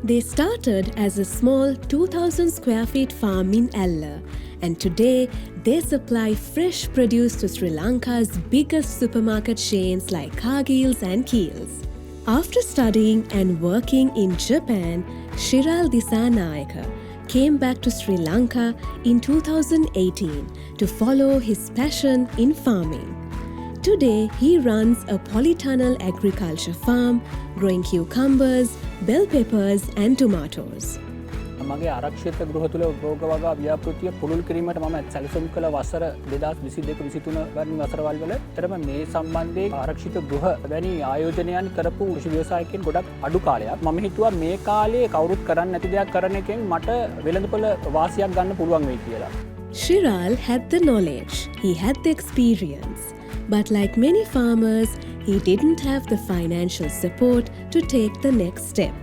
They started as a small 2,000 square feet farm in Ella, and today they supply fresh produce to Sri Lanka's biggest supermarket chains like Cargill's and Kiehl's. After studying and working in Japan, Shiral Disanayaka came back to Sri Lanka in 2018 to follow his passion in farming. Today, he runs a polytunnel agriculture farm, growing cucumbers, bell peppers and tomatoes. මගේ ආරක්ෂිත ගෘහ තුල උද්භෝග වගා ව්‍යාපෘතිය පුළුල් කිරීමට මම සැලසුම් කළ වසර 2022-23 වැනි වසරවල් වල තරම මේ සම්බන්ධයෙන් ආරක්ෂිත ගෘහ වැනි ආයෝජනයන් කරපු කෘෂි ව්‍යවසායකයන් ගොඩක් අඩු කාලයක් මම හිතුවා මේ කාලේ කවුරුත් කරන්න නැති දෙයක් කරන එකෙන් මට වෙළඳපොළ වාසියක් ගන්න පුළුවන් වෙයි කියලා. Shiral had the knowledge, he had the experience, but like many farmers, he didn't have the financial support to take the next step.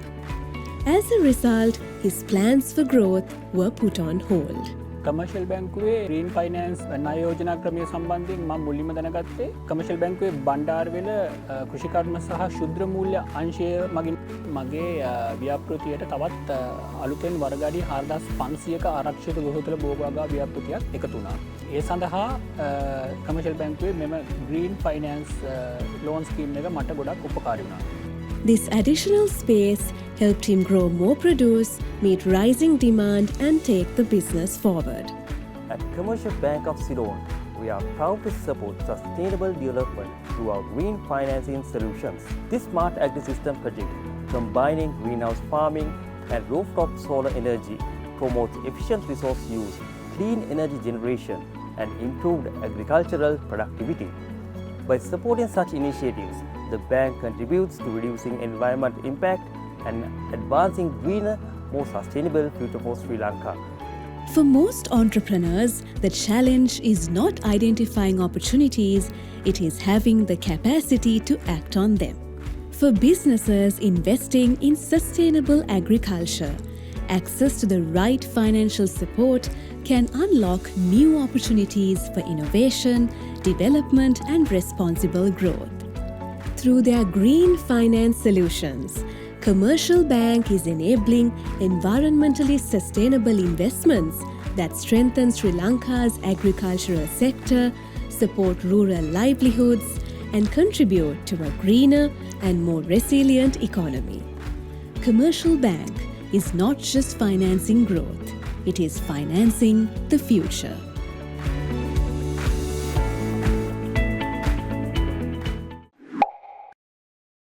As a result, his plans for growth were put on hold. Commercial බැංකුවේ green finance ණය යෝජනා ක්‍රමය සම්බන්ධයෙන් මම මුලින්ම දැනගත්තේ commercial බැංකුවේ බණ්ඩාරවෙල කෘෂිකර්ම සහ ශුද්‍ර මූල්‍ය අංශය මගින් මගේ ව්‍යාපෘතියට තවත් අලුතෙන් වර්ග අඩි 4500ක ආරක්ෂිත ගෘහ තුල භෝග වගා ව්‍යාපෘතියක් එකතු වුණා. ඒ සඳහා කමර්ෂල් බැංකුවේ මෙම ග්‍රීන් ෆයිනෑන්ස් ලෝන් ස්කීම් එක මට ගොඩක් උපකාරී වුණා. This additional space helped him grow more produce, meet rising demand and take the business forward. At Commercial Bank of Ceylon, we are proud to support sustainable development through our green financing solutions. This smart agri-system project, combining greenhouse farming and rooftop solar energy, promotes efficient resource use, clean energy generation and improved agricultural productivity. By supporting such initiatives, the bank contributes to reducing environmental impact and advancing greener, more sustainable future for Sri Lanka. For most entrepreneurs, the challenge is not identifying opportunities, it is having the capacity to act on them. For businesses investing in sustainable agriculture, access to the right financial support can unlock new opportunities for innovation, development and responsible growth. Through their green finance solutions, Commercial Bank is enabling environmentally sustainable investments that strengthen Sri Lanka's agricultural sector, support rural livelihoods, and contribute to a greener and more resilient economy. Commercial Bank is not just financing growth, it is financing the future.